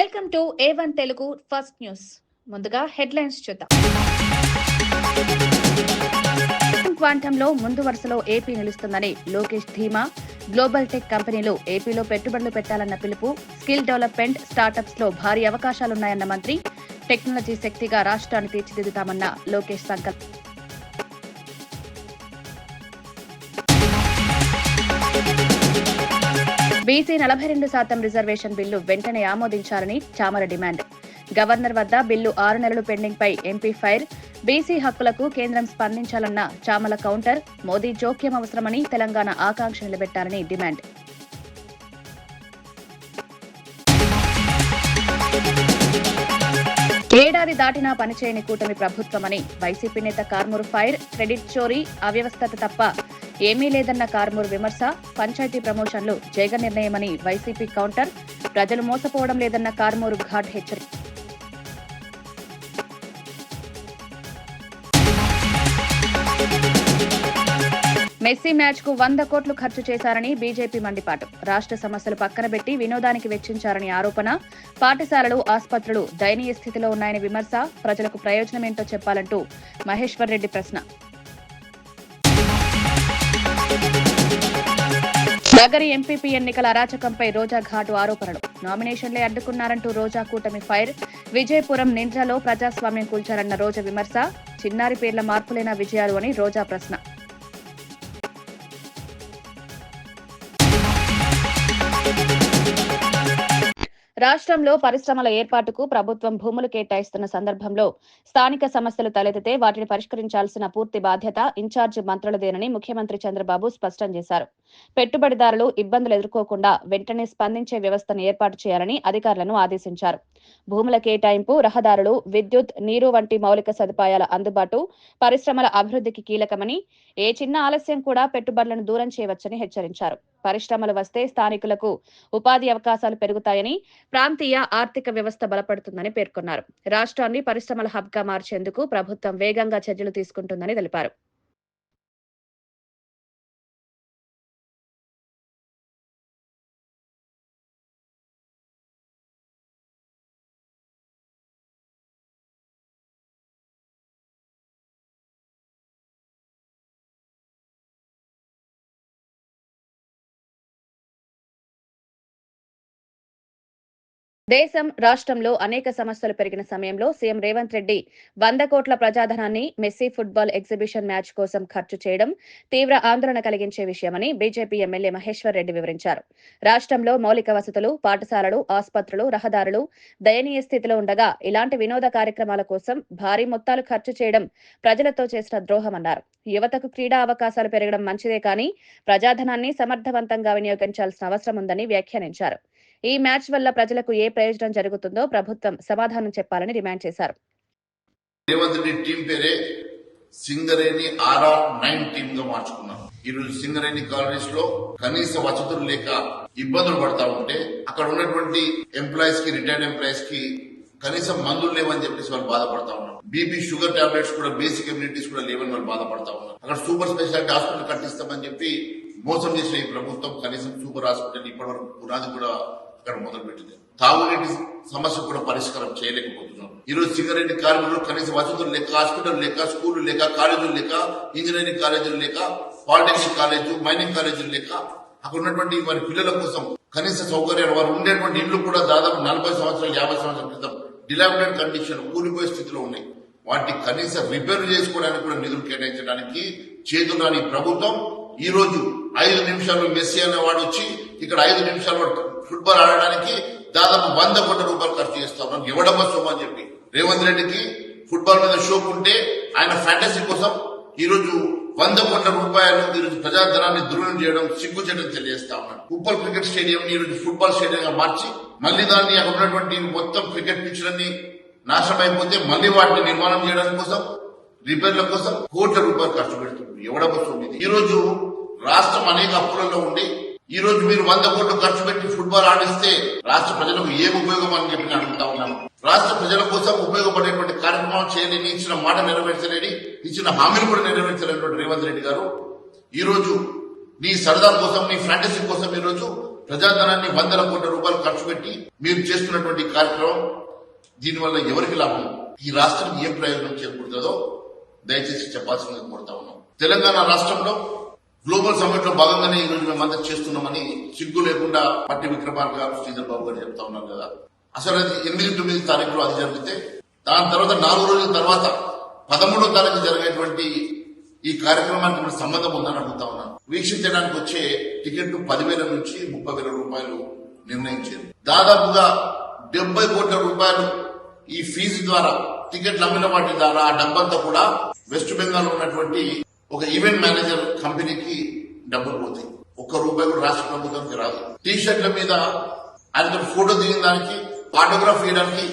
Welcome to A1 Telugu first news. ముందుగా headlines చూద్దాం. క్వాంటంలో ముందు వరుసలో ఏపీ నిలుస్తుందని లోకేష్ ధీమా. గ్లోబల్ టెక్ కంపెనీలు ఏపీలో పెట్టుబడులు పెట్టాలన్న పిలుపు. స్కిల్ డెవలప్మెంట్ స్టార్టప్స్ లో భారీ అవకాశాలున్నాయన్న మంత్రి. టెక్నాలజీ శక్తిగా రాష్ట్రాన్ని తీర్చిదిద్దుతామన్న లోకేష్ సంకల్పం. బీసీ 42% రిజర్వేషన్ బిల్లు వెంటనే ఆమోదించాలని చామల డిమాండ్. గవర్నర్ వద్ద బిల్లు 6 నెలలు పెండింగ్ పై ఎంపీ ఫైర్. బీసీ హక్కులకు కేంద్రం స్పందించాలన్న చామల కౌంటర్. మోదీ జోక్యం అవసరమని తెలంగాణ ఆకాంక్ష నిలబెట్టాలని డిమాండ్. ఏడాది దాటినా పనిచేయని కూటమి ప్రభుత్వమని వైసీపీ నేత కార్మూరు ఫైర్. క్రెడిట్ చోరీ, అవ్యవస్థత తప్ప ఏమీ లేదన్న కార్మూరు విమర్శ. పంచాయతీ ప్రమోషన్లు జగన్ నిర్ణయమని వైసీపీ కౌంటర్. ప్రజలు మోసపోవడం లేదన్న కార్మూరు ఘాట్ హెచ్చరిక. మెస్సీ మ్యాచ్ కు 100 కోట్లు ఖర్చు చేశారని బీజేపీ మండిపాటు. రాష్ట్ర సమస్యలు పక్కన పెట్టి వినోదానికి వెచ్చించారని ఆరోపణ. పాఠశాలలు, ఆసుపత్రులు దయనీయ స్థితిలో ఉన్నాయని విమర్శ. ప్రజలకు ప్రయోజనమేంటో చెప్పాలంటూ మహేశ్వర్ రెడ్డి ప్రశ్న. నగరి ఎంపీపీ ఎన్నికల అరాచకంపై రోజా ఘాటు ఆరోపణలు. నామినేషన్లే అడ్డుకున్నారంటూ రోజా కూటమి ఫైర్. విజయపురం నింద్రలో ప్రజాస్వామ్యం కూల్చారన్న రోజా విమర్శ. చిన్నారి పేర్ల మార్పులేనా విజయాలు అని రోజా ప్రశ్న. రాష్ట్రంలో పరిశ్రమల ఏర్పాటుకు ప్రభుత్వం భూములు కేటాయిస్తున్న సందర్భంలో స్థానిక సమస్యలు తలెత్తితే వాటిని పరిష్కరించాల్సిన పూర్తి బాధ్యత ఇన్ఛార్జి మంత్రులదేనని ముఖ్యమంత్రి చంద్రబాబు స్పష్టం చేశారు. పెట్టుబడిదారులు ఇబ్బందులు ఎదుర్కోకుండా వెంటనే స్పందించే వ్యవస్థను ఏర్పాటు చేయాలని అధికారులను ఆదేశించారు. భూముల కేటాయింపు, రహదారులు, విద్యుత్, నీరు వంటి మౌలిక సదుపాయాల అందుబాటు పరిశ్రమల అభివృద్ధికి కీలకమని, ఏ చిన్న ఆలస్యం కూడా పెట్టుబడులను దూరం చేయవచ్చని హెచ్చరించారు. పరిశ్రమలు వస్తే స్థానికులకు ఉపాధి అవకాశాలు పెరుగుతాయని, ప్రాంతీయ ఆర్థిక వ్యవస్థ బలపడుతుందని పేర్కొన్నారు. రాష్ట్రాన్ని పరిశ్రమల హబ్ గా మార్చేందుకు ప్రభుత్వం వేగంగా చర్యలు తీసుకుంటుందని తెలిపారు. దేశం, రాష్ట్రంలో అనేక సమస్యలు పెరిగిన సమయంలో సీఎం రేవంత్ రెడ్డి 100 కోట్ల ప్రజాధనాన్ని మెస్సీ ఫుట్బాల్ ఎగ్జిబిషన్ మ్యాచ్ కోసం ఖర్చు చేయడం తీవ్ర ఆందోళన కలిగించే విషయమని బీజేపీ ఎమ్మెల్యే మహేశ్వర్ రెడ్డి వివరించారు. రాష్ట్రంలో మౌలిక వసతులు, పాఠశాలలు, ఆసుపత్రులు, రహదారులు దయనీయ స్థితిలో ఉండగా ఇలాంటి వినోద కార్యక్రమాల కోసం భారీ మొత్తాలు ఖర్చు చేయడం ప్రజలతో చేసిన ద్రోహమన్నారు. యువతకు క్రీడా అవకాశాలు పెరగడం మంచిదే కానీ ప్రజాధనాన్ని సమర్థవంతంగా వినియోగించాల్సిన అవసరం ఉందని వ్యాఖ్యానించారు. ఈ మ్యాచ్ వల్ల ప్రజలకు ఏ ప్రయోజనం జరుగుతుందో ప్రభుత్వం సమాధానం చెప్పాలని డిమాండ్ చేశారు. రేవంత్ రెడ్డి టీం పేరే సింగరేణి RR9 టీమ్ గా మార్చుకున్నాం. ఈరోజు సింగరేణి కాలనీస్ లో కనీస వసతులు లేక ఇబ్బందులు పడతా ఉంటే అక్కడ ఉన్నటువంటి ఎంప్లాయీస్ కి, రిటైర్డ్ ఎంప్లాయీస్ కి కనీసం మందులు లేవని చెప్పేసి వాళ్ళు బాధపడతా ఉన్నారు. బీపీ, షుగర్ టాబ్లెట్స్ కూడా, బేసిక్ ఇమ్యూనిటీస్ కూడా లేవని వాళ్ళు బాధపడతా ఉన్నారు. అక్కడ సూపర్ స్పెషాలిటీ హాస్పిటల్ కట్టిస్తామని చెప్పి మోసం చేసిన ఈ ప్రభుత్వం కనీసం సూపర్ హాస్పిటల్ ఇప్పటి వరకు పునాది కూడా అక్కడ మొదలుపెట్టింది. తాగునీటి సమస్య కూడా పరిష్కారం చేయలేకపోతున్నాం. ఈ రోజు సింగరేణి కార్మికులు కనీస వసతులు లేక, హాస్పిటల్ లేక, స్కూళ్లు లేక, కాలేజీలు లేక, ఇంజనీరింగ్ కాలేజీలు లేక, పాలిటెక్నిక్ కాలేజీ, మైనింగ్ కాలేజీలు లేక, అక్కడ ఉన్నటువంటి వారి పిల్లల కోసం కనీస సౌకర్యాలు, వారు ఉండేటువంటి ఇళ్లు కూడా దాదాపు 40 సంవత్సరాలు, 50 సంవత్సరాల క్రితం డిలామినేట్ కండిషన్, కూలిపోయే స్థితిలో ఉన్నాయి. వాటిని కనీస రిపేర్ చేసుకోవడానికి కూడా నిధులు కేటాయించడానికి చేతురాని ప్రభుత్వం ఈ రోజు 5 నిమిషాలు మెస్సీ అనేవాడు వచ్చి ఇక్కడ 5 నిమిషాలు ఫుట్బాల్ ఆడడానికి దాదాపు 100 కోట్ల రూపాయలు ఖర్చు చేస్తా ఉన్నాం. ఎవడమ్మ సొమ్ము అని చెప్పి రేవంత్ రెడ్డికి ఫుట్బాల్ మీద షోక్ ఉంటే ఆయన ఫ్యాంటసీ కోసం ఈ రోజు 100 కోట్ల రూపాయలు ఈరోజు ప్రజాధనాన్ని దుర్వినియోగం చేయడం సిగ్గుచేటని తెలియజేస్తా ఉన్నాడు. ఉప్పల్ క్రికెట్ స్టేడియం ఈ రోజు ఫుట్బాల్ స్టేడియం గా మార్చి మళ్లీ దాన్ని అక్కడ ఉన్నటువంటి మొత్తం క్రికెట్ పిచ్లన్నీ నాశనం అయిపోతే మళ్లీ వాటిని నిర్మాణం చేయడానికి కోసం, రిపేర్ల కోసం కోట్ల రూపాయలు ఖర్చు పెడుతుంది. ఎవడమ్మ సొమ్ము ఇది? ఈ రోజు రాష్ట్రం అనేక అప్పులలో ఉండి ఈ రోజు మీరు 100 కోట్లు ఖర్చు పెట్టి ఫుట్బాల్ ఆడిస్తే రాష్ట్ర ప్రజలకు ఏం ఉపయోగం అని చెప్పి అడుగుతా ఉన్నాను. రాష్ట్ర ప్రజల కోసం ఉపయోగపడేటువంటి కార్యక్రమాలు చేయలేని, ఇచ్చిన మాట నెరవేర్చలేని, ఇచ్చిన హామీలు కూడా నెరవేర్చలేనటువంటి రేవంత్ రెడ్డి గారు ఈ రోజు నీ సరదా కోసం, నీ ఫ్యాంటసీ కోసం ఈ రోజు ప్రజాధనాన్ని వందల కోట్ల రూపాయలు ఖర్చు పెట్టి మీరు చేస్తున్నటువంటి కార్యక్రమం దీనివల్ల ఎవరికి లాభం, ఈ రాష్ట్రం ఏం ప్రయోజనం చేకూరుతుందో దయచేసి చెప్పాల్సిందిగా కోరుతా ఉన్నాం. తెలంగాణ రాష్ట్రంలో గ్లోబల్ సమ్మిట్ లో భాగంగానే ఈ రోజు మేమంతా చేస్తున్నామని సిగ్గు లేకుండా పట్టి విక్రమార్క గారు, శ్రీధర్ బాబు గారు చెప్తా ఉన్నారు కదా. అసలు అది 8-9 తారీఖులో అది జరిగితే దాని తర్వాత 4 రోజుల తర్వాత 13వ తారీఖు జరిగేటువంటి ఈ కార్యక్రమానికి మన సంబంధం ఉందని అడుగుతా ఉన్నాను. వీక్షించడానికి వచ్చే టికెట్ 10,000 నుంచి 30,000 రూపాయలు నిర్ణయించారు. దాదాపుగా 70 కోట్ల రూపాయలు ఈ ఫీజు ద్వారా టికెట్లు అమ్మిన వాటి ద్వారా ఆ డబ్బంతా కూడా వెస్ట్ బెంగాల్ ఉన్నటువంటి ఒక ఈవెంట్ మేనేజర్ కంపెనీకి డబ్బులు పోతాయి. ఒక్క రూపాయి కూడా రాష్ట్ర ప్రభుత్వానికి రాదు. టీ షర్ట్ల మీద ఆయనతో ఫోటో దిగిన దానికి, ఫోటోగ్రాఫ్ చేయడానికి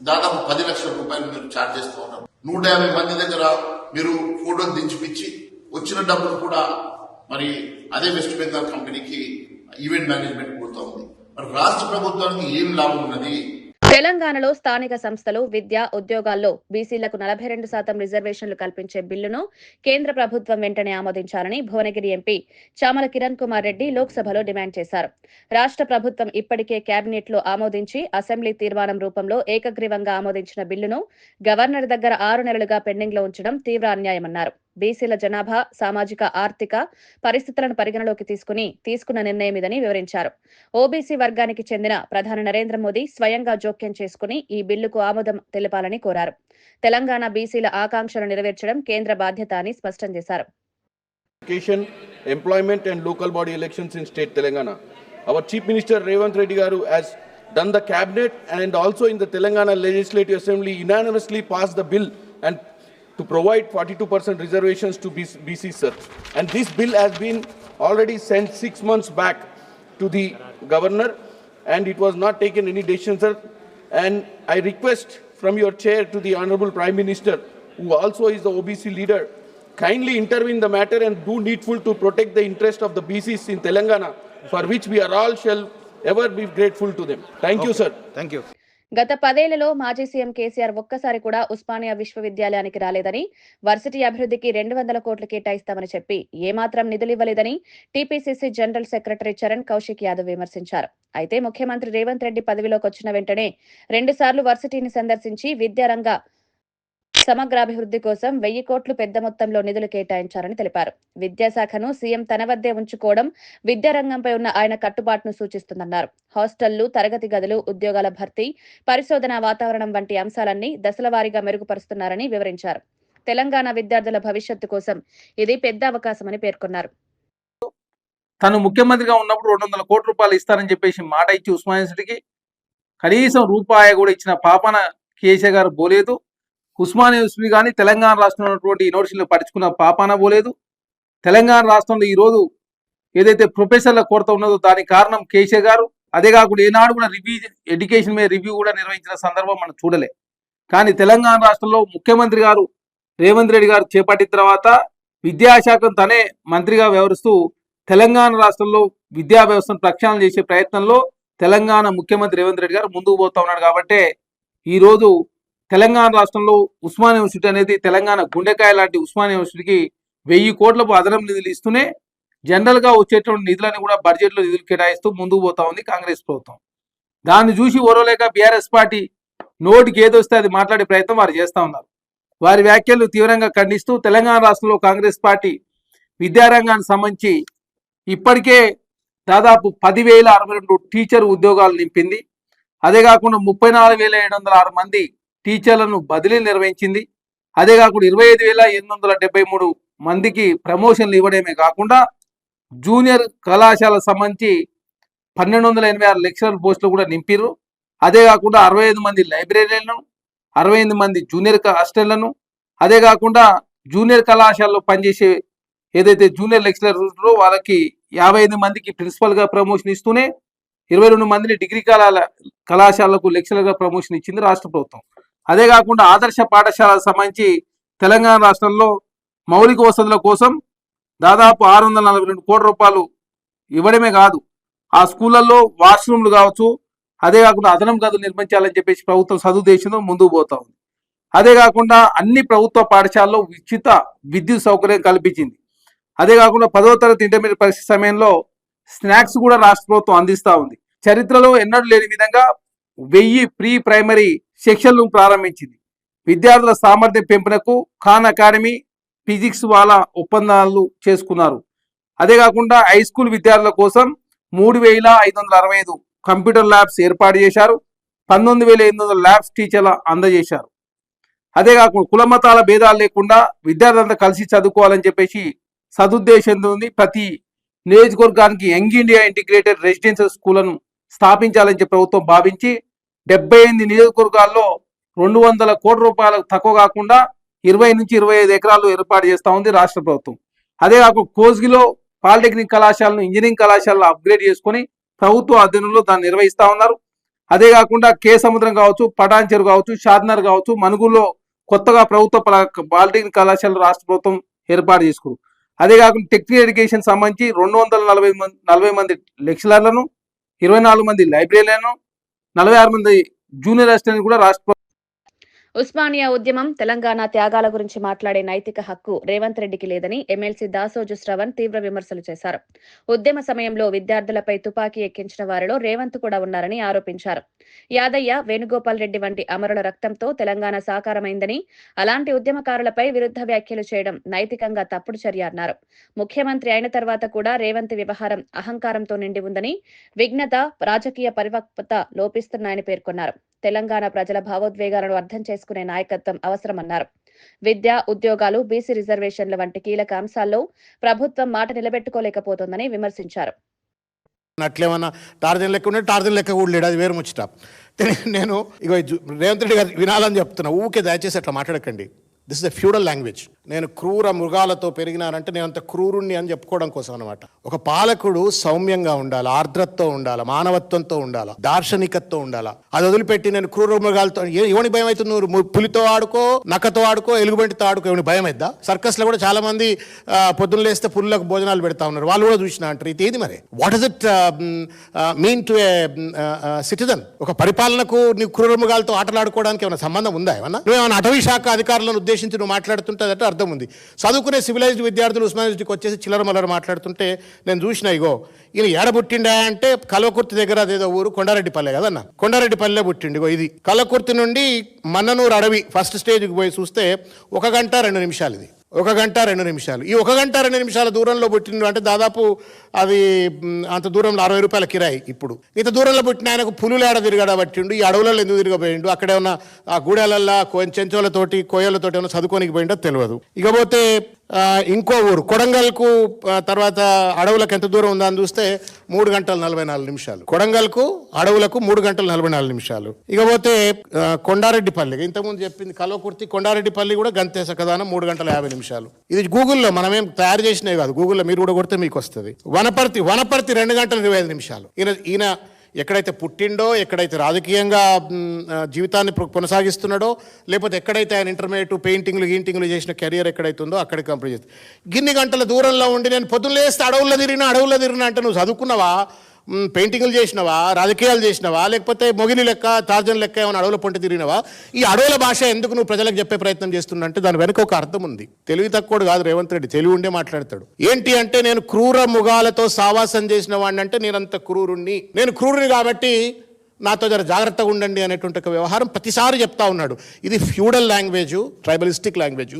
దాదాపు 10 లక్షల రూపాయలు మీరు ఛార్జ్ చేస్తూ ఉన్నారు. 150 మంది దగ్గర మీరు ఫోటోలు దించిపించి వచ్చిన డబ్బులు కూడా మరి అదే వెస్ట్ బెంగాల్ కంపెనీకి ఈవెంట్ మేనేజ్మెంట్ పోతా ఉంది. మరి రాష్ట్ర ప్రభుత్వానికి ఏం లాభం ఉన్నది? తెలంగాణలో స్థానిక సంస్థలు, విద్య, ఉద్యోగాల్లో బీసీలకు 42% రిజర్వేషన్లు కల్పించే బిల్లును కేంద్ర ప్రభుత్వం వెంటనే ఆమోదించాలని భువనగిరి ఎంపీ చామల కిరణ్ కుమార్ రెడ్డి లోక్సభలో డిమాండ్ చేశారు. రాష్ట్ర ప్రభుత్వం ఇప్పటికే కేబినెట్ లో ఆమోదించి అసెంబ్లీ తీర్మానం రూపంలో ఏకగ్రీవంగా ఆమోదించిన బిల్లును గవర్నర్ దగ్గర 6 నెలలుగా పెండింగ్ లో ఉంచడం తీవ్ర అన్యాయమన్నారు. బీసీల జనాభా, సామాజిక, ఆర్థిక పరిస్థితులను పరిగణలోకి తీసుకున్న నిర్ణయం ఇదని వివరించారు. ఓబీసీ వర్గానికి చెందిన ప్రధాని నరేంద్ర మోదీ స్వయంగా జోక్యం చేసుకుని ఈ బిల్లుకు ఆమోదం తెలపాలని కోరారు. తెలంగాణ బీసీల ఆకాంక్షలు నెరవేర్చడం కేంద్ర బాధ్యత అని స్పష్టం చేశారు. Employment and local body elections in state Telangana. Our Chief Minister Revanth Reddy Garu has done the cabinet and also in the Telangana Legislative Assembly unanimously passed the bill and to provide 42% reservations to BC sir. And this bill has been already sent 6 months back to the governor and it was not taken any decision sir. And I request from your chair to the Honorable Prime Minister, who also is the OBC leader, kindly intervene the matter and do needful to protect the interest of the BCs in Telangana, for which we are all shall ever be grateful to them. Thank you sir. Thank you. గత 10 ఏళ్లలో మాజీ CM KCR ఒక్కసారి కూడా ఉస్మానియా విశ్వవిద్యాలయానికి రాలేదని, varsity అభివృద్ధికి 200 కోట్లు కేటాయిస్తామని చెప్పి ఏమాత్రం నిధులివ్వలేదని TPCC general secretary Charan Kaushik Yadav విమర్శించారు. అయితే ముఖ్యమంత్రి రేవంత్ రెడ్డి పదవిలోకి వచ్చిన వెంటనే 2 సార్లు వర్సిటీని సందర్శించి విద్యారంగ సమగ్రాభివృద్ధి కోసం 1000 కోట్లు పెద్ద మొత్తంలో నిధులు కేటాయించారని తెలిపారు. విద్యాశాఖను సీఎం తన వద్దే ఉంచుకోవడం విద్యారంగంపై ఉన్న ఆయన కట్టుబాటును సూచిస్తుందన్నారు. హాస్టళ్లు, తరగతి గదులు, ఉద్యోగాల భర్తీ, పరిశోధన వాతావరణం వంటి అంశాలన్నీ దశలవారీగా మెరుగుపరుస్తున్నారని వివరించారు. తెలంగాణ విద్యార్థుల భవిష్యత్తు కోసం ఇది పెద్ద అవకాశమని పేర్కొన్నారు. తను ముఖ్యమంత్రిగా ఉన్నప్పుడు 200 కోట్ల రూపాయలు ఇస్తారని చెప్పేసి మాట ఇచ్చి ఉస్మానియా యూనివర్సిటీకి కనీసం రూపాయి కూడా ఇచ్చిన పాపన కేసీఆర్ గారు పోలేదు. ఉస్మానియా యూనివర్సిటీ కానీ తెలంగాణ రాష్ట్రంలో ఉన్నటువంటి యూనివర్సిటీలో పట్టించుకున్న పాపాన పోలేదు. తెలంగాణ రాష్ట్రంలో ఈరోజు ఏదైతే ప్రొఫెసర్ల కొరత ఉన్నదో దానికి కారణం కేసీఆర్ గారు. అదే కాకుండా ఏనాడు కూడా ఎడ్యుకేషన్ మీద రివ్యూ కూడా నిర్వహించిన సందర్భం మనం చూడలే. కానీ తెలంగాణ రాష్ట్రంలో ముఖ్యమంత్రి గారు రేవంత్ రెడ్డి గారు చేపట్టిన తర్వాత విద్యాశాఖను తనే మంత్రిగా వ్యవహరిస్తూ తెలంగాణ రాష్ట్రంలో విద్యా వ్యవస్థను ప్రక్షాళన చేసే ప్రయత్నంలో తెలంగాణ ముఖ్యమంత్రి రేవంత్ రెడ్డి గారు ముందుకు పోతా ఉన్నాడు. కాబట్టి ఈరోజు తెలంగాణ రాష్ట్రంలో ఉస్మానియా యూనివర్సిటీ అనేది తెలంగాణ గుండెకాయ లాంటి ఉస్మానియా యూనివర్సిటీకి 1000 కోట్లకు అదనపు నిధులు ఇస్తూనే జనరల్ గా వచ్చేటువంటి నిధులను కూడా బడ్జెట్ లో నిధులు కేటాయిస్తూ ముందుకు పోతా ఉంది కాంగ్రెస్ ప్రభుత్వం. దాన్ని చూసి ఓరవలేక బీఆర్ఎస్ పార్టీ నోటికి ఏదొస్తే అది మాట్లాడే ప్రయత్నం వారు చేస్తా ఉన్నారు. వారి వ్యాఖ్యలు తీవ్రంగా ఖండిస్తూ తెలంగాణ రాష్ట్రంలో కాంగ్రెస్ పార్టీ విద్యారంగానికి సంబంధించి ఇప్పటికే దాదాపు 10,062 టీచర్ ఉద్యోగాలు నింపింది. అదే కాకుండా 34,706 మంది టీచర్లను బదిలీ నిర్వహించింది. అదే కాకుండా 25,873 మందికి ప్రమోషన్లు ఇవ్వడమే కాకుండా జూనియర్ కళాశాలకు సంబంధించి 1,286 లెక్చరర్ పోస్టులు కూడా నింపిర్రు. అదే కాకుండా 65 మంది లైబ్రరీలను, 68 మంది జూనియర్ హాస్టళ్లను, అదే కాకుండా జూనియర్ కళాశాలలో పనిచేసే ఏదైతే జూనియర్ లెక్చరర్ వాళ్ళకి 55 మందికి ప్రిన్సిపల్ గా ప్రమోషన్ ఇస్తూనే 22 మందిని డిగ్రీ కళాశాలకు లెక్చరర్ గా ప్రమోషన్ ఇచ్చింది రాష్ట్ర ప్రభుత్వం. అదే కాకుండా ఆదర్శ పాఠశాలకు సంబంధించి తెలంగాణ రాష్ట్రంలో మౌలిక వసతుల కోసం దాదాపు 642 కోట్ల రూపాయలు ఇవ్వడమే కాదు, ఆ స్కూళ్లలో వాష్రూమ్లు కావచ్చు, అదే కాకుండా అదనపు గదులు నిర్మించాలని చెప్పేసి ప్రభుత్వం చదువు దేశంలో ముందుకు పోతా ఉంది. అదే కాకుండా అన్ని ప్రభుత్వ పాఠశాలలో ఉచిత విద్యుత్ సౌకర్యం కల్పించింది. అదే కాకుండా 10వ తరగతి ఇంటర్మీడియట్ పరీక్ష సమయంలో స్నాక్స్ కూడా రాష్ట్ర ప్రభుత్వం అందిస్తా ఉంది. చరిత్రలో ఎన్నడూ లేని విధంగా 1000 ప్రీ ప్రైమరీ సెక్షన్లు ప్రారంభించింది. విద్యార్థుల సామర్థ్యం పెంపునకు ఖాన్ అకాడమీ, ఫిజిక్స్ వాళ్ళ ఒప్పందాలు చేసుకున్నారు. అదే కాకుండా హై స్కూల్ విద్యార్థుల కోసం 3565 కంప్యూటర్ ల్యాబ్స్ ఏర్పాటు చేశారు. 19,800 ల్యాబ్స్ టీచర్ల అందజేశారు. అదే కాకుండా కుల మతాల భేదాలు లేకుండా విద్యార్థులంతా కలిసి చదువుకోవాలని చెప్పేసి సదుద్దేశంతో ప్రతి నియోజకవర్గానికి యంగ్ ఇండియా ఇంటిగ్రేటెడ్ రెసిడెన్షియల్ స్కూళ్లను స్థాపించాలని చెప్పి ప్రభుత్వం భావించి 78 నియోజకవర్గాల్లో 200 కోట్ల రూపాయలకు తక్కువ కాకుండా 20 నుంచి 25 ఎకరాలు ఏర్పాటు చేస్తా ఉంది రాష్ట్ర ప్రభుత్వం. అదే కాకుండా కోస్గిలో పాలిటెక్నిక్ కళాశాలను ఇంజనీరింగ్ కళాశాలను అప్గ్రేడ్ చేసుకొని ప్రభుత్వ అధీనంలో దాన్ని నిర్వహిస్తా ఉన్నారు. అదే కాకుండా కే సముద్రం కావచ్చు, పటాన్ చెరువు కావచ్చు, షాద్నగర్ కావచ్చు, మనుగురులో కొత్తగా ప్రభుత్వ పాలిటెక్నిక్ కళాశాలలు రాష్ట్ర ప్రభుత్వం ఏర్పాటు చేసుకున్నారు. అదే కాకుండా టెక్నికల్ ఎడ్యుకేషన్ సంబంధించి 240 మంది లెక్చరర్లను, 24 మంది లైబ్రరీలను, 46 మంది జూనియర్ అసిస్టెంట్ కూడా రాష్ట్ర ఉస్మానియా ఉద్యమం, తెలంగాణ త్యాగాల గురించి మాట్లాడే నైతిక హక్కు రేవంత్ రెడ్డికి లేదని ఎమ్మెల్సీ దాసోజు శ్రవణ్ తీవ్ర విమర్శలు చేశారు. ఉద్యమ సమయంలో విద్యార్థులపై తుపాకీ ఎక్కించిన వారిలో రేవంత్ కూడా ఉన్నారని ఆరోపించారు. యాదయ్య, వేణుగోపాల్ రెడ్డి వంటి అమరుల రక్తంతో తెలంగాణ సాకారమైందని, అలాంటి ఉద్యమకారులపై విరుద్ధ వ్యాఖ్యలు చేయడం నైతికంగా తప్పుడు చర్య అన్నారు. ముఖ్యమంత్రి అయిన తర్వాత కూడా రేవంత్ వ్యవహారం అహంకారంతో నిండి ఉందని, విఘ్నత, రాజకీయ పరిపక్వత లోపిస్తున్నాయని పేర్కొన్నారు. తెలంగాణ ప్రజల భావోద్వేగాలను అర్థం చేసుకునే నాయకత్వం అవసరమన్నారు. విద్య, ఉద్యోగాలు, బీసీ రిజర్వేషన్ల వంటి కీలక అంశాల్లో ప్రభుత్వం మాట నిలబెట్టుకోలేకపోతోందని విమర్శించారు. అట్లేమన్నా టార్జన్ లెక్క ఉండే టార్జన్ లెక్క కూడా లేడు, అది వేరు ముచ్చట. నేను ఇక రేవంత్ రెడ్డి గారు వినాలని చెప్తున్నా, ఊకే దయచేసి అట్లా మాట్లాడకండి. This is the feudal language. నేను క్రూర మృగాలతో పెరిగినానంటే నేను అంత క్రూరుణ్ణి అని చెప్పుకోవడం కోసం అనమాట. ఒక పాలకుడు సౌమ్యంగా ఉండాలి, ఆర్ద్రతతో ఉండాలి, మానవత్వంతో ఉండాలి, దార్శనికతతో ఉండాలి. అది వదిలిపెట్టి నేను క్రూర మృగాలతో ఎవని భయం అవుతుంది? నువ్వు పులితో ఆడుకో, నక్కతో ఆడుకో, ఎలుగుబంటితో ఆడుకో, ఎవని భయం అవుద్దా? సర్కస్లో కూడా చాలా మంది పొద్దున్న లేస్తే పుల్లకు భోజనాలు పెడతా ఉన్నారు, వాళ్ళు కూడా చూసిన అంటారు. ఇది ఏది మరి? What is it mean to A citizen? ఒక పరిపాలనకు నీ క్రూర మృగాలతో ఆటలాడుకోవడానికి ఏమైనా సంబంధం ఉందా? ఏమన్నా నువ్వేమైనా అటవీ శాఖ అధికారులను ఉద్దేశించి నువ్వు మాట్లాడుతుంటే అర్థం ఉంది. చదువుకునే సివిలైజ్డ్ విద్యార్థులు ఉస్మానియా యూనివర్సిటీకి వచ్చేసి చిల్లర మల్లర మాట్లాడుతుంటే నేను చూసిన, ఇగో ఈయన ఏడబుట్టిండా అంటే కల్వకుర్తి దగ్గర అదేదో ఊరు కొండారెడ్డిపల్లె కదన్న, కొండారెడ్డిపల్లె పుట్టిండు. ఇది కల్వకుర్తి నుండి మన్ననూరు అడవి ఫస్ట్ స్టేజ్కి పోయి చూస్తే 1 గంట 2 నిమిషాలు. ఇది 1 గంట 2 నిమిషాలు. ఈ 1 గంట 2 నిమిషాల దూరంలో పుట్టిండు అంటే దాదాపు అది అంత దూరంలో 60 రూపాయల కిరాయి. ఇప్పుడు ఇంత దూరంలో పుట్టిన ఆయనకు పులులు ఏడ తిరగడా పట్టిండు, ఈ అడవులలో ఎందుకు తిరగబోయిండు, అక్కడ ఏమన్నా ఆ గూడెలల్లా చెంచోలతోటి కోయలతోటి ఏమైనా చదువుకోనికి పోయిండో తెలియదు. ఇకపోతే ఇంకో ఊరు కొడంగల్కు తర్వాత అడవులకు ఎంత దూరం ఉందని చూస్తే 3 గంటల 44 నిమిషాలు. కొడంగల్కు అడవులకు 3 గంటల 44 నిమిషాలు. ఇకపోతే కొండారెడ్డిపల్లి, ఇంతకుముందు చెప్పింది కల్వకుర్తి, కొండారెడ్డిపల్లి కూడా గంతే సకదానం 3 గంటల 50 నిమిషాలు. ఇది గూగుల్లో మనమేం తయారు చేసినవి కాదు, గూగుల్లో మీరు కూడా కొడితే మీకు వస్తుంది. వనపర్తి 2 గంటల 25 నిమిషాలు. ఈయన ఎక్కడైతే పుట్టిండో, ఎక్కడైతే రాజకీయంగా జీవితాన్ని కొనసాగిస్తున్నాడో, లేకపోతే ఎక్కడైతే ఆయన ఇంటర్మీడియట్ పెయింటింగ్లు చేసిన కెరియర్ ఎక్కడైతే ఉందో అక్కడికి కంప్లీట్ చేస్తుంది. గిన్ని గంటల దూరంలో ఉండి నేను పొద్దున్న లేస్తే అడవుల్లో తిరిగినా అంటే నువ్వు చదువుకున్నావా, పెయింటింగ్లు చేసినవా, రాజకీయాలు చేసినవా, లేకపోతే మొగిలి లెక్క టార్జన్ లెక్క ఏమైనా అడవుల పొంటి తిరిగినవా? ఈ అడవుల భాష ఎందుకు నువ్వు ప్రజలకు చెప్పే ప్రయత్నం చేస్తున్నా అంటే దాని వెనుక ఒక అర్థం ఉంది. తెలివి తక్కువడు కాదు రేవంత్ రెడ్డి, తెలివి ఉండే మాట్లాడతాడు. ఏంటి అంటే నేను క్రూర మృగాలతో సావాసం చేసిన వాడిని అంటే నేనంత క్రూరుణ్ణి, నేను క్రూరుని కాబట్టి నాతో జర జాగ్రత్తగా ఉండండి అనేటువంటి ఒక వ్యవహారం ప్రతిసారి చెప్తా ఉన్నాడు. ఇది ఫ్యూడల్ లాంగ్వేజు, ట్రైబలిస్టిక్ లాంగ్వేజు.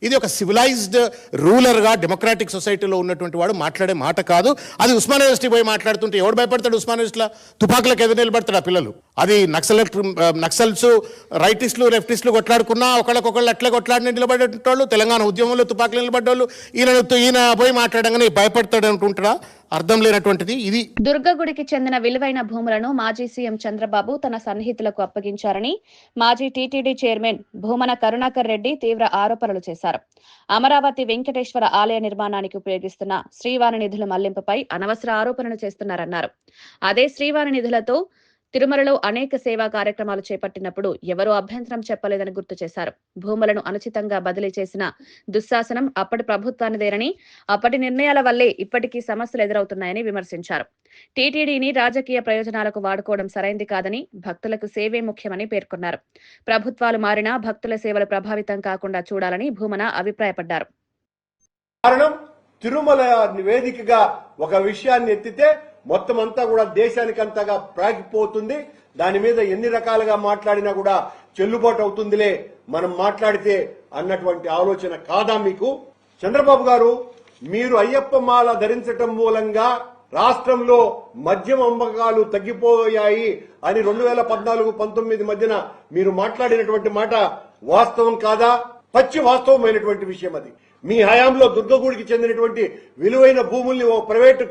ఇది ఒక సివిలైజ్డ్ రూలర్గా డెమోక్రాటిక్ సొసైటీలో ఉన్నటువంటి వాడు మాట్లాడే మాట కాదు. అది ఉస్మానియా యూనివర్సిటీ పోయి మాట్లాడుతుంటే ఎవడు భయపడతాడు? ఉస్మానియా యూనివర్సిటీలో తుపాకులకు ఎదురు నిలబడతాడు ఆ పిల్లలు. అది నక్సల్స్ రైటిస్టులు లెఫ్టిస్టులు కొట్లాడుకున్నా ఒకళ్ళకొకళ్ళు అట్లా కొట్లాడిన నిలబడేటోళ్ళు, తెలంగాణ ఉద్యమంలో తుపాకులు నిలబడ్డోళ్ళు ఈయన పోయి మాట్లాడంగానే భయపడతాడు అనుకుంటాడా? అర్థం లేనటువంటిది ఇది. దుర్గగుడికి చెందిన విలువైన భూములను మాజీ సీఎం చంద్రబాబు తన సన్నిహితులకు అప్పగించారని మాజీ టీటీడీ చైర్మన్ భూమన కరుణాకర్ రెడ్డి తీవ్ర ఆరోపణలు చేశారు. అమరావతి వెంకటేశ్వర ఆలయ నిర్మాణానికి ఉపయోగిస్తున్న శ్రీవారి నిధుల మళ్లింపుపై అనవసర ఆరోపణలు చేస్తున్నారన్నారు. అదే శ్రీవారి నిధులతో తిరుమలలో అనేక సేవా కార్యక్రమాలు చేపట్టినప్పుడు ఎవరూ అభ్యంతరం చెప్పలేదని గుర్తు చేశారు. భూములను అనుచితంగా బదిలీ చేసిన దుశ్శాసనం అప్పటి ప్రభుత్వానిదేనని, అప్పటి నిర్ణయాల వల్లే ఇప్పటికీ సమస్యలు ఎదురవుతున్నాయని విమర్శించారు. టీటీడీని రాజకీయ ప్రయోజనాలకు వాడుకోవడం సరైంది కాదని, భక్తులకు సేవే ముఖ్యమని పేర్కొన్నారు. ప్రభుత్వాలు మారినా భక్తుల సేవలు ప్రభావితం కాకుండా చూడాలని భూమన అభిప్రాయపడ్డారు. కారణం తిరుమల వేదికగా ఒక విషయాన్ని ఎత్తితే మొత్తం అంతా కూడా దేశానికి అంతగా ప్రాగిపోతుంది. దాని మీద ఎన్ని రకాలుగా మాట్లాడినా కూడా చెల్లుబాటు అవుతుందిలే మనం మాట్లాడితే అన్నటువంటి ఆలోచన కాదా మీకు? చంద్రబాబు గారు, మీరు అయ్యప్ప మాల ధరించటం మూలంగా రాష్ట్రంలో మద్యం అమ్మకాలు తగ్గిపోయాయి అని 2014-19 మధ్యన మీరు మాట్లాడినటువంటి మాట వాస్తవం కాదా? పచ్చి వాస్తవమైనటువంటి విషయం అది. మీ హయాంలో దుర్గగూడికి చెందినటువంటి విలువైన భూముల్ని ఓ ప్రైవేటు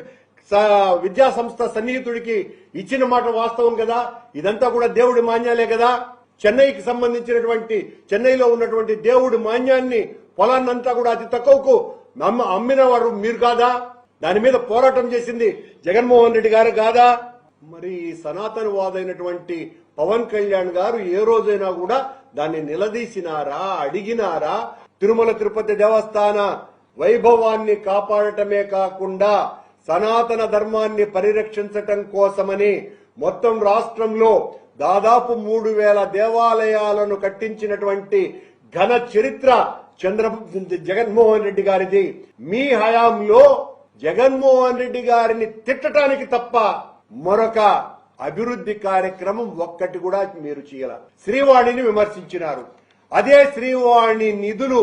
విద్యా సంస్థ సన్నిహితుడికి ఇచ్చిన మాట వాస్తవం కదా? ఇదంతా కూడా దేవుడి మాన్యాలే కదా? చెన్నైకి సంబంధించినటువంటి చెన్నైలో ఉన్నటువంటి దేవుడి మాన్యాన్ని పొలాన్నంతా కూడా అతి తక్కువకు అమ్మిన వారు మీరు కాదా? దాని మీద పోరాటం చేసింది జగన్మోహన్ రెడ్డి గారు కాదా? మరి సనాతనవాదైనటువంటి పవన్ కళ్యాణ్ గారు ఏ రోజైనా కూడా దాన్ని నిలదీసినారా, అడిగినారా? తిరుమల తిరుపతి దేవస్థాన వైభవాన్ని కాపాడటమే కాకుండా సనాతన ధర్మాన్ని పరిరక్షించటం కోసమని మొత్తం రాష్ట్రంలో దాదాపు 3000 దేవాలయాలను కట్టించినటువంటి ఘన చరిత్ర జగన్మోహన్ రెడ్డి గారిది. మీ హయాంలో జగన్మోహన్ రెడ్డి గారిని తిట్టడానికి తప్ప మరొక అభివృద్ధి కార్యక్రమం ఒక్కటి కూడా మీరు చేయాల. శ్రీవాణిని విమర్శించినారు. అదే శ్రీవాణి నిధులు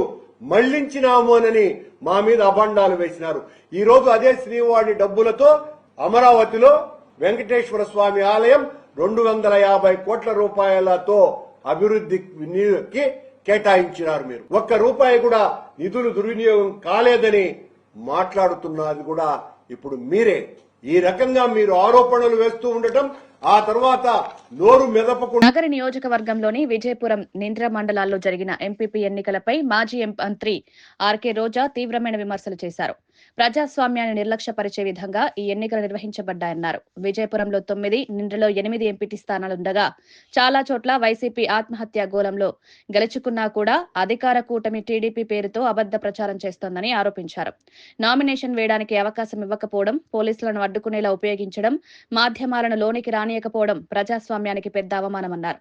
మళ్లించినామోనని మా మీద అభండాలు వేసినారు. ఈ రోజు అదే శ్రీవాణి డబ్బులతో అమరావతిలో వెంకటేశ్వర స్వామి ఆలయం 250 కోట్ల రూపాయలతో అభివృద్ధికి కేటాయించినారు. మీరు ఒక్క రూపాయి కూడా నిధులు దుర్వినియోగం కాలేదని మాట్లాడుతున్నది కూడా ఇప్పుడు మీరే. ఈ రకంగా మీరు ఆరోపణలు వేస్తూ ఉండటం, ఆ తర్వాత నోరు మెదపకుండా. నగర నియోజకవర్గంలోని విజయపురం, నింద్ర మండలాల్లో జరిగిన ఎంపీపీ ఎన్నికలపై మాజీ మంత్రి ఆర్కే రోజా తీవ్రమైన విమర్శలు చేశారు. ప్రజాస్వామ్యాన్ని నిర్లక్ష్యపరిచే విధంగా ఈ ఎన్నికలు నిర్వహించబడ్డాయన్నారు. విజయపురంలో 9, నింద్రలో 8 ఎంపీటీ స్థానాలుండగా చాలా చోట్ల వైసీపీ ఆత్మహత్యా గోలంలో గెలుచుకున్నా కూడా అధికార కూటమి టీడీపీ పేరుతో అబద్ద ప్రచారం చేస్తోందని ఆరోపించారు. నామినేషన్ వేయడానికి అవకాశం ఇవ్వకపోవడం, పోలీసులను అడ్డుకునేలా ఉపయోగించడం, మాధ్యమాలను లోనికి రానియకపోవడం ప్రజాస్వామ్యానికి పెద్ద అవమానమన్నారు.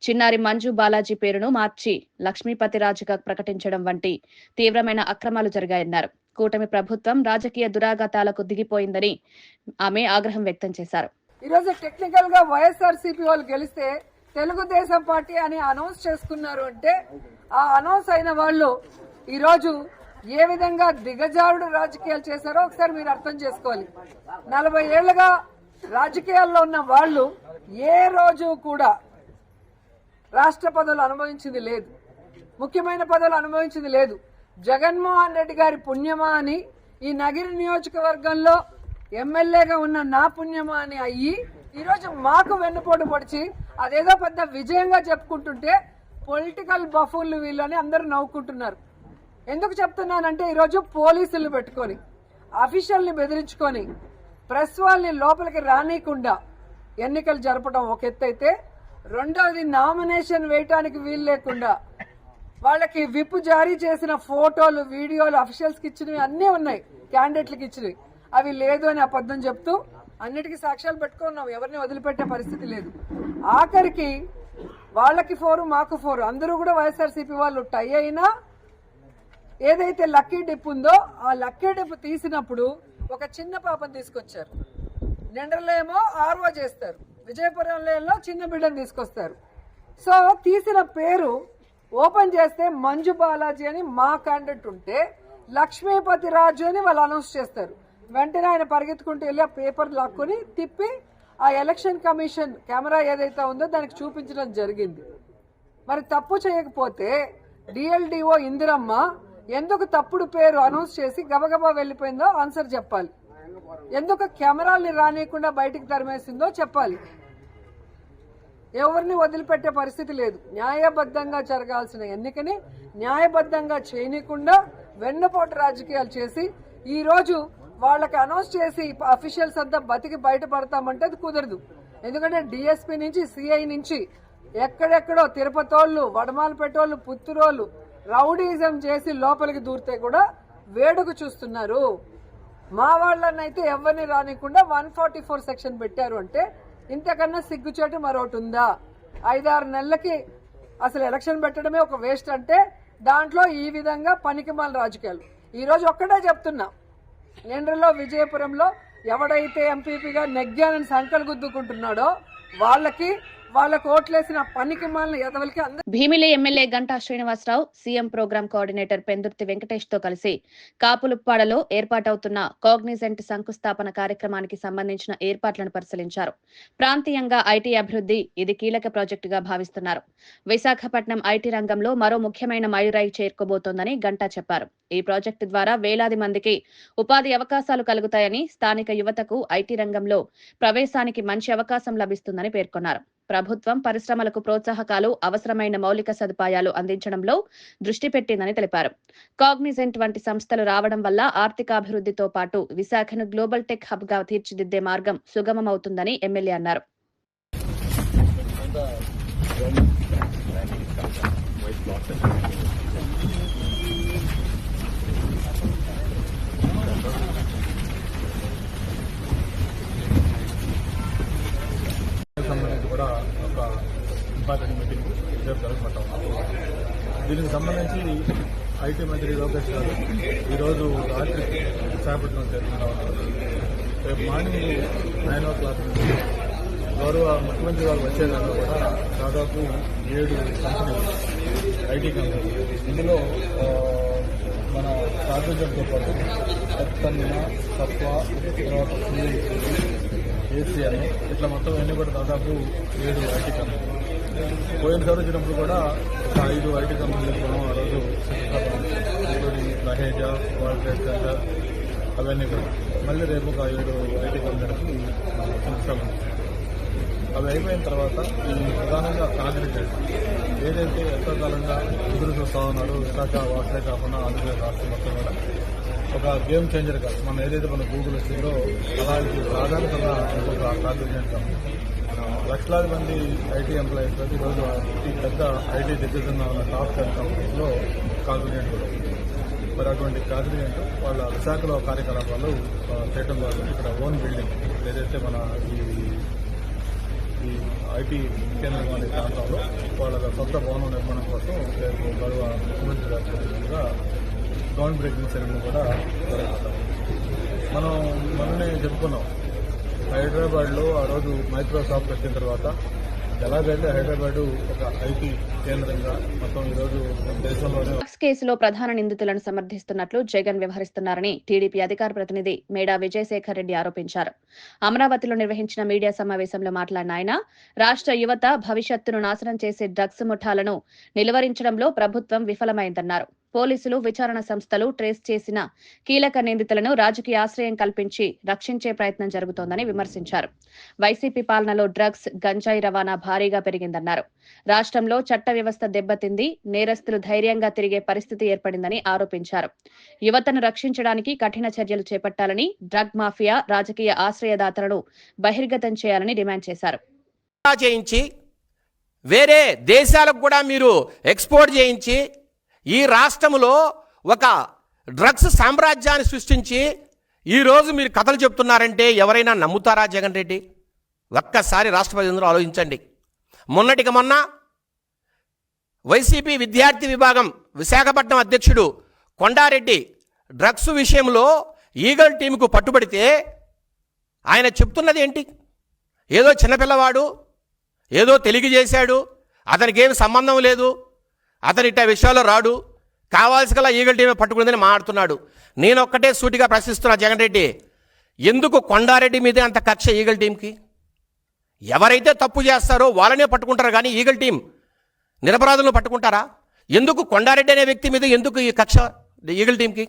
చిన్నారి మంజు బాలాజీ పేరును మార్చి లక్ష్మీపతిరాజుగా ప్రకటించడం వంటి తీవ్రమైన అక్రమాలు జరిగాయన్నారు. కూటమి ప్రభుత్వం రాజకీయ దురాఘాతాలకు దిగిపోయిందని ఆమె ఆగ్రహం వ్యక్తం చేశారు. ఈరోజు టెక్నికల్ గా వైఎస్ఆర్సీపీ వాళ్ళు గెలిస్తే తెలుగుదేశం పార్టీ అని అనౌన్స్ చేసుకున్నారు అంటే ఆ అనౌన్స్ అయిన వాళ్ళు ఈరోజు ఏ విధంగా దిగజారుడు రాజకీయాలు చేశారో ఒకసారి మీరు అర్థం చేసుకోవాలి. 40 ఏళ్లుగా రాజకీయాల్లో ఉన్న వాళ్ళు ఏ రోజు కూడా రాష్ట్ర పదవులు అనుభవించింది లేదు, ముఖ్యమైన పదవులు అనుభవించింది లేదు. జగన్మోహన్ రెడ్డి గారి పుణ్యమా అని ఈ నగిరి నియోజకవర్గంలో ఎమ్మెల్యేగా ఉన్న నా పుణ్యమా అని అయ్యి ఈరోజు మాకు వెన్నుపోటు పొడిచి అదేదో పెద్ద విజయంగా చెప్పుకుంటుంటే పొలిటికల్ బఫూన్లు వీళ్ళని అందరూ నవ్వుకుంటున్నారు. ఎందుకు చెప్తున్నానంటే ఈరోజు పోలీసులు పెట్టుకొని అఫీషియల్ని బెదిరించుకొని ప్రెస్ వాళ్ళని లోపలికి రానియకుండా ఎన్నికలు జరపడం ఒక ఎత్తు అయితే, రెండవది నామినేషన్ వేయటానికి వీలు లేకుండా వాళ్ళకి విప్ జారీ చేసిన ఫోటోలు, వీడియోలు అఫీషియల్స్ కి ఇచ్చినవి అన్నీ ఉన్నాయి, క్యాండిడేట్లకు ఇచ్చినవి. అవి లేదు అని అబద్ధం చెప్తూ అన్నిటికీ సాక్ష్యాలు పెట్టుకున్నాం. ఎవరిని వదిలిపెట్టే పరిస్థితి లేదు. ఆఖరికి వాళ్ళకి 4 మాకు 4 అందరూ కూడా వైఎస్ఆర్సీపీ వాళ్ళు టై అయినా ఏదైతే లక్కీ డిప్ ఉందో ఆ లక్కీ డిప్ తీసినప్పుడు ఒక చిన్న పాపను తీసుకొచ్చారు. నిండ్రలో ఏమో ఆర్వో చేస్తారు, విజయపురంలో చిన్న బిడ్డను తీసుకొస్తారు. సో తీసిన పేరు ఓపెన్ చేస్తే మంజు బాలాజీ అని మా క్యాండిడేట్ ఉంటే లక్ష్మీపతి రాజు అని వాళ్ళు అనౌన్స్ చేస్తారు. వెంటనే ఆయన పరిగెత్తుకుంటూ వెళ్ళి ఆ పేపర్ లాక్కుని తిప్పి ఆ ఎలక్షన్ కమిషన్ కెమెరా ఏదైతే ఉందో దానికి చూపించడం జరిగింది. మరి తప్పు చేయకపోతే డిఎల్డిఓ ఇందిరమ్మ ఎందుకు తప్పుడు పేరు అనౌన్స్ చేసి గబగబా వెళ్లిపోయిందో ఆన్సర్ చెప్పాలి. ఎందుకు కెమెరాల్ని రానియకుండా బయటికి తరిమేసిందో చెప్పాలి. ఎవరిని వదిలిపెట్టే పరిస్థితి లేదు. న్యాయబద్ధంగా జరగాల్సిన ఎన్నికని న్యాయబద్ధంగా చేయనీయకుండా వెన్నుపోటు రాజకీయాలు చేసి ఈ రోజు వాళ్ళకి అనౌన్స్ చేసి అఫీషియల్స్ అంతా బతికి బయటపడతామంటే అది కుదరదు. ఎందుకంటే డిఎస్పీ నుంచి సిఐ నుంచి ఎక్కడెక్కడో తిరుపతోళ్ళు, వడమాలపేటోళ్ళు, పుత్తూరోళ్ళు రౌడీజం చేసి లోపలికి దూరితే కూడా వేడుక చూస్తున్నారు. మా వాళ్ళనైతే ఎవరిని రానికుండా 144 సెక్షన్ పెట్టారు అంటే ఇంతకన్నా సిగ్గుచేటు మరొకటి ఉందా? 5-6 నెలలకి అసలు ఎలక్షన్ పెట్టడమే ఒక వేస్ట్ అంటే దాంట్లో ఈ విధంగా పనికిమాల రాజకీయాలు. ఈ రోజు ఒక్కటే చెప్తున్నా, నిండ్రలో విజయపురంలో ఎవడైతే ఎంపీపీగా నెగ్గానని సంకలు గుద్దుకుంటున్నాడో వాళ్ళకు ఓట్లేసిన పనికి మాలిన ఎదవలకి Bheemili MLA Ganta Srinivasarao CM program coordinator Pendurthi Venkatesh తో కలిసి కాపులుప్పాడలో ఏర్పాటవుతున్న కాగ్నిజెంట్ శంకుస్థాపన కార్యక్రమానికి సంబంధించిన ఏర్పాట్లను పరిశీలించారు. ప్రాంతీయంగా ఐటీ అభివృద్ధి ఇది కీలక ప్రాజెక్టుగా భావిస్తున్నారు. విశాఖపట్నం ఐటీ రంగంలో మరో ముఖ్యమైన మైలురాయి చేరుకోబోతోందని గంటా చెప్పారు. ఈ ప్రాజెక్టు ద్వారా వేలాది మందికి ఉపాధి అవకాశాలు కలుగుతాయని, స్థానిక యువతకు ఐటీ రంగంలో ప్రవేశానికి మంచి అవకాశం లభిస్తుందని పేర్కొన్నారు. ప్రభుత్వం పరిశ్రమలకు ప్రోత్సాహకాలు, అవసరమైన మౌలిక సదుపాయాలు అందించడంలో దృష్టి పెట్టిందని తెలిపారు. కాగ్నిజెంట్ వంటి సంస్థలు రావడం వల్ల ఆర్థికాభివృద్ధితో పాటు విశాఖను గ్లోబల్ టెక్ హబ్ గా తీర్చిదిద్దే మార్గం సుగమమవుతుందని ఎమ్మెల్యే అన్నారు. సంబంధించి కూడా ఒక ఇంపార్టెంట్ మీటింగ్ రేపు జరగబడతాం. దీనికి సంబంధించి ఐటీ మంత్రి లోకేష్ గారు ఈరోజు రాత్రి విశాఖపట్నం చేరుకుంటా ఉన్నారు. రేపు మార్నింగ్ 9 o'clock నుంచి గౌరవ ముఖ్యమంత్రి గారు వచ్చేదాకా కూడా దాదాపు 7 కంపెనీలు, ఐటీ కంపెనీలు, ఇందులో మన కాగ్నిజెంట్తో పాటు సత్తన్న, సత్వా, తర్వాత ఏసీఐ, ఇట్లా మొత్తం అన్నీ కూడా దాదాపు 7 ఐటీ కంపెనీలు. పోయినసారి వచ్చినప్పుడు కూడా ఒక 5 ఐటీ కంపెనీలకు మనం ఆ రోజు ఇంక్లూడింగ్ లహేజా, వరల్డ్ ట్రేడ్ సెంటర్, అవన్నీ కూడా మళ్ళీ రేపు ఒక 7 ఐటీ కంపెనీలకి శంకుస్థాపన. అవి అయిపోయిన తర్వాత ఈ ప్రధానంగా కాంగ్రెస్ ఏదైతే ఎంతకాలంగా ఎదురు చూస్తా ఉన్నారో విశాఖ వాసనే కాకుండా ఆంధ్రప్రదేశ్ రాష్ట్రం మొత్తం కూడా ఒక గేమ్ చేంజర్గా మనం ఏదైతే మన గూగుల్ వచ్చిందో అలా ఇది ప్రాధాన్యతగా ఒక కాంగ్రెస్ కంపెనీ. లక్షలాది మంది ఐటీ ఎంప్లాయీస్ ఈరోజు ఈ పెద్ద ఐటీ దిగ్గజంగా ఉన్న టాప్ 10 కంపెనీస్లో కాంగ్రెస్ కూడా. మరి అటువంటి కాంగ్రెస్ వాళ్ళ విశాఖలో కార్యకలాపాలు చేయడం ద్వారా ఇక్కడ ఓన్ బిల్డింగ్ ఏదైతే మన ఈ ఐటీ కేంద్రం అనే ప్రాంతంలో వాళ్ళ సొంత భవనం నిర్మాణం కోసం రేపు గౌరవ ముఖ్యమంత్రి గారు గ్రౌండ్ బ్రేకింగ్ సెరమనీ కూడా జరుగుతాం. మనం మొన్ననే చెప్పుకున్నాం, హైదరాబాద్లో ఆ రోజు మైక్రోసాఫ్ట్ వచ్చిన తర్వాత ఎలాగైతే హైదరాబాద్ ఒక ఐటీ కేంద్రంగా మొత్తం ఈరోజు దేశంలోనే. డ్రగ్స్ కేసులో ప్రధాన నిందితులను సమర్థిస్తున్నట్లు జగన్ వ్యవహరిస్తున్నారని టీడీపీ అధికార ప్రతినిధి మేడా విజయశేఖర్ రెడ్డి ఆరోపించారు. అమరావతిలో నిర్వహించిన మీడియా సమావేశంలో మాట్లాడిన ఆయన, రాష్ట్ర యువత భవిష్యత్తును నాశనం చేసే డ్రగ్స్ ముఠాలను నిలువరించడంలో ప్రభుత్వం విఫలమైందన్నారు. పోలీసులు, విచారణ సంస్థలు ట్రేస్ చేసిన కీలక నిందితులను రాజకీయ ఆశ్రయం కల్పించి రక్షించే ప్రయత్నం జరుగుతోందని విమర్శించారు. వైసీపీ పాలనలో డ్రగ్స్, గంజాయి రవాణా భారీగా పెరిగిందన్నారు. రాష్ట్రంలో చట్ట వ్యవస్థ దెబ్బతింది, నేరస్తులు ధైర్యంగా తిరిగే పరిస్థితి ఏర్పడిందని ఆరోపించారు. యువతను రక్షించడానికి కఠిన చర్యలు చేపట్టాలని, డ్రగ్ మాఫియా రాజకీయ ఆశ్రయదాతలను బహిర్గతం చేయాలని డిమాండ్ చేశారు. చేయించి వేరే దేశాలకు కూడా మీరు ఎక్స్పోర్ట్ చేయించి ఈ రాష్ట్రంలో ఒక డ్రగ్స్ సామ్రాజ్యాన్ని సృష్టించి ఈరోజు మీరు కథలు చెప్తున్నారంటే ఎవరైనా నమ్ముతారా? జగన్ రెడ్డి, ఒక్కసారి రాష్ట్ర ప్రజలందరూ ఆలోచించండి. మొన్నటికి మొన్న వైసీపీ విద్యార్థి విభాగం విశాఖపట్నం అధ్యక్షుడు కొండారెడ్డి డ్రగ్స్ విషయంలో ఈగల్ టీంకు పట్టుబడితే ఆయన చెప్తున్నది ఏంటి? ఏదో చిన్నపిల్లవాడు, ఏదో తెలియజేశాడు, అతనికి ఏమి సంబంధం లేదు, అతని ఇట్ట విషయాల్లో రాడు, కావాల్సి గల ఈగల్ టీమే పట్టుకుందని మాట్లాడుతున్నాడు. నేను ఒక్కటే సూటిగా ప్రశ్నిస్తున్నా, జగన్ రెడ్డి, ఎందుకు కొండారెడ్డి మీదే అంత కక్ష ఈగల్ టీంకి? ఎవరైతే తప్పు చేస్తారో వాళ్ళనే పట్టుకుంటారు కానీ ఈగల్ టీం నిరపరాధులను పట్టుకుంటారా? ఎందుకు కొండారెడ్డి అనే వ్యక్తి మీద ఎందుకు ఈ కక్ష ఈగల్ టీంకి?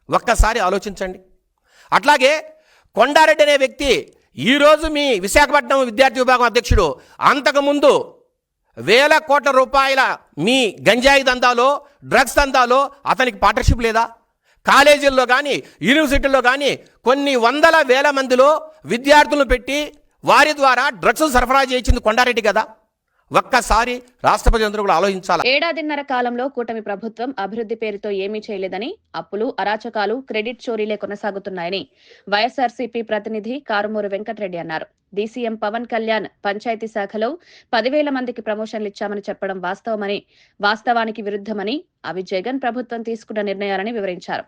ఒక్కసారి ఆలోచించండి. అట్లాగే కొండారెడ్డి అనే వ్యక్తి ఈరోజు మీ విశాఖపట్నం విద్యార్థి విభాగం అధ్యక్షుడు, అంతకుముందు వేల కోట్ల రూపాయల మీ గంజాయి దందాలో, డ్రగ్స్ దందాలో అతనికి పార్ట్నర్షిప్ లేదా? కాలేజీల్లో కానీ యూనివర్సిటీల్లో కానీ కొన్ని వందల వేల మందిలో విద్యార్థులను పెట్టి వారి ద్వారా డ్రగ్స్ సరఫరా చేయించింది కొండారెడ్డి కదా. ఒక్కసారి రాష్ట్ర ప్రజలందరూ కూడా ఆలోచించాలి. ఏడాదిన్నర కాలంలో కూటమి ప్రభుత్వం అభివృద్ధి పేరుతో ఏమీ చేయలేదని, అప్పులు, అరాచకాలు, క్రెడిట్ చోరీలే కొనసాగుతున్నాయని వైఎస్ఆర్సీపీ ప్రతినిధి కారుమూరి వెంకటరెడ్డి అన్నారు. డీసీఎం పవన్ కళ్యాణ్ పంచాయతీ శాఖలో 10,000 మందికి ప్రమోషన్లు ఇచ్చామని చెప్పడం వాస్తవానికి విరుద్ధమని, అవి జగన్ ప్రభుత్వం తీసుకున్న నిర్ణయాలని వివరించారు.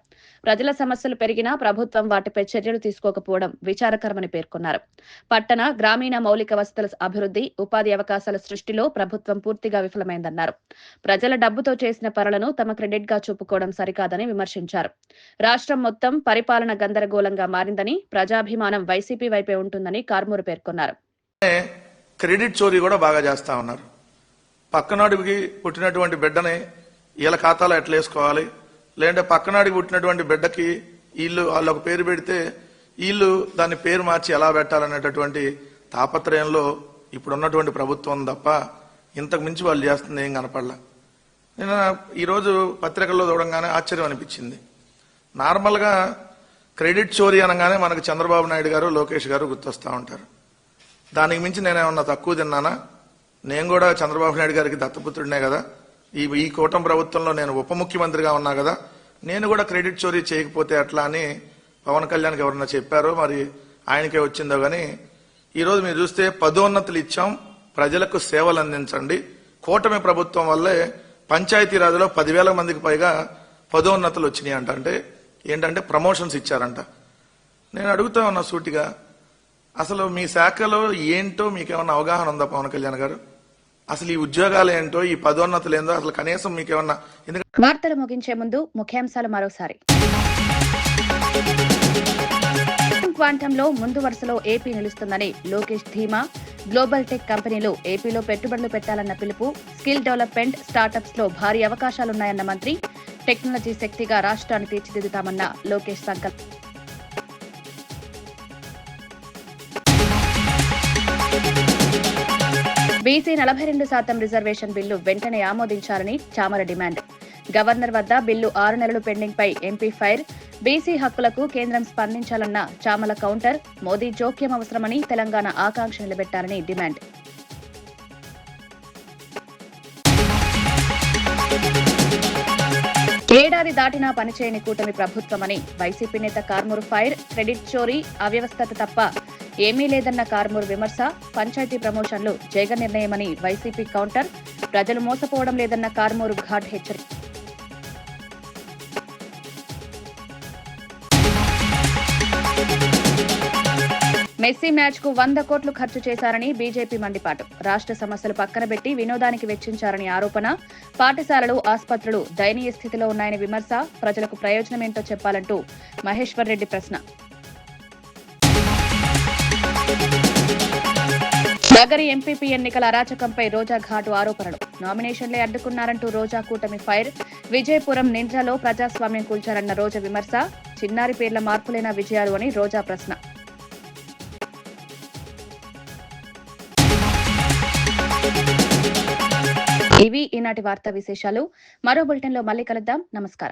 ప్రజల సమస్యలు పెరిగినా ప్రభుత్వం వాటిపై చర్యలు తీసుకోకపోవడం విచారకరమని పేర్కొన్నారు. పట్టణ, గ్రామీణ మౌలిక వసతుల అభివృద్ధి, ఉపాధి అవకాశాల సృష్టిలో ప్రభుత్వం పూర్తిగా విఫలమైందన్నారు. ప్రజల డబ్బుతో చేసిన పనులను తమ క్రెడిట్ గా చూపుకోవడం సరికాదని విమర్శించారు. రాష్ట్రం మొత్తం పరిపాలన గందరగోళంగా మారిందని, ప్రజాభిమానం వైసీపీ వైపే ఉంటుందని కారుమూరి పేర్కొన్నారు. క్రెడిట్ చోరీ కూడా బాగా చేస్తా ఉన్నారు. పక్కనాడికి పుట్టినటువంటి బిడ్డని వీళ్ళ ఖాతాలో ఎట్లా వేసుకోవాలి, లేదంటే పక్కనాడికి పుట్టినటువంటి బిడ్డకి వీళ్ళు వాళ్ళొక పేరు పెడితే వీళ్ళు దాన్ని పేరు మార్చి ఎలా పెట్టాలనేటటువంటి తాపత్రయంలో ఇప్పుడున్నటువంటి ప్రభుత్వం తప్ప ఇంతకు మించి వాళ్ళు చేస్తుంది ఏం కనపడలా. నేను ఈరోజు పత్రికల్లో చూడంగానే ఆశ్చర్యం అనిపించింది. నార్మల్గా క్రెడిట్ చోరీ అనగానే మనకు చంద్రబాబు నాయుడు గారు, లోకేష్ గారు గుర్తొస్తూ ఉంటారు. దానికి మించి నేనేమన్నా తక్కువ తిన్నానా? నేను కూడా చంద్రబాబు నాయుడు గారికి దత్తపుత్రుడినే కదా. ఈ కూటమి ప్రభుత్వంలో నేను ఉప ముఖ్యమంత్రిగా ఉన్నా కదా, నేను కూడా క్రెడిట్ చోరీ చేయకపోతే ఎట్లా అని పవన్ కళ్యాణ్కి ఎవరన్నా చెప్పారో మరి ఆయనకే వచ్చిందో గానీ, ఈరోజు మీరు చూస్తే పదోన్నతులు ఇచ్చాం, ప్రజలకు సేవలు అందించండి. కూటమి ప్రభుత్వం వల్లే పంచాయతీరాజ్లో 10,000 మందికి పైగా పదోన్నతులు వచ్చినాయి అంట. అంటే ఏంటంటే ప్రమోషన్స్ ఇచ్చారంట. నేను అడుగుతా ఉన్నా సూటిగా, అసలు మీ శాఖలో ఏంటో మీకేమన్నా అవగాహన ఉందా పవన్ కళ్యాణ్ గారు? అసలు ఈ ఉద్యోగాలు ఏంటో, ఈ పదోన్నతులు ఏందో అసలు కనీసం మీకేమన్నా? వార్తలు ముగించే ముందు ముఖ్యాంశాలు మరోసారి. క్వాంటంలో ముందు వరుసలో ఏపీ నిలుస్తుందని లోకేష్ ధీమా. గ్లోబల్ టెక్ కంపెనీలు ఏపీలో పెట్టుబడులు పెట్టాలన్న పిలుపు. స్కిల్ డెవలప్మెంట్, స్టార్టప్స్ లో భారీ అవకాశాలున్నాయన్న మంత్రి. టెక్నాలజీ శక్తిగా రాష్ట్రాన్ని తీర్చిదిద్దుతామన్న లోకేష్ సంకల్పం. బీసీ 42% రిజర్వేషన్ బిల్లు వెంటనే ఆమోదించాలని చామర డిమాండ్. గవర్నర్ వద్ద బిల్లు 6 నెలలు పెండింగ్ పై ఎంపీ ఫైర్. బీసీ హక్కులకు కేంద్రం స్పందించాలన్న చామల కౌంటర్. మోదీ జోక్యం అవసరమని తెలంగాణ ఆకాంక్ష నిలబెట్టాలని డిమాండ్. ఏడాది దాటినా పనిచేయని కూటమి ప్రభుత్వమని వైసీపీ నేత కారుమూరి ఫైర్. క్రెడిట్ చోరీ, అవ్యవస్థత తప్ప ఏమీ లేదన్న కారుమూరి విమర్శ. పంచాయతీ ప్రమోషన్లు జగన్ నిర్ణయమని వైసీపీ కౌంటర్. ప్రజలు మోసపోవడం లేదన్న కారుమూరి ఘాట్ హెచ్చరిక. మెస్సీ మ్యాచ్ కు 100 కోట్లు ఖర్చు చేశారని బీజేపీ మండిపాటు. రాష్ట్ర సమస్యలు పక్కన పెట్టి వినోదానికి వెచ్చించారని ఆరోపణ. పాఠశాలలు, ఆసుపత్రులు దయనీయ స్థితిలో ఉన్నాయని విమర్శ. ప్రజలకు ప్రయోజనమేంటో చెప్పాలంటూ మహేశ్వర్ రెడ్డి ప్రశ్న. నగరి ఎంపీపీ ఎన్నికల అరాచకంపై రోజా ఘాటు ఆరోపణలు. నామినేషన్లే అడ్డుకున్నారంటూ రోజా కూటమి ఫైర్. విజయపురం, నింద్రలో ప్రజాస్వామ్యం కూల్చారన్న రోజా విమర్శ. చిన్నారి పేర్ల మార్పులేనా విజయాలు అని రోజా ప్రశ్న. ఇవి ఈనాటి వార్తా విశేషాలు. మరో బులెటిన్లో మళ్ళీ కలుద్దాం. నమస్కారం.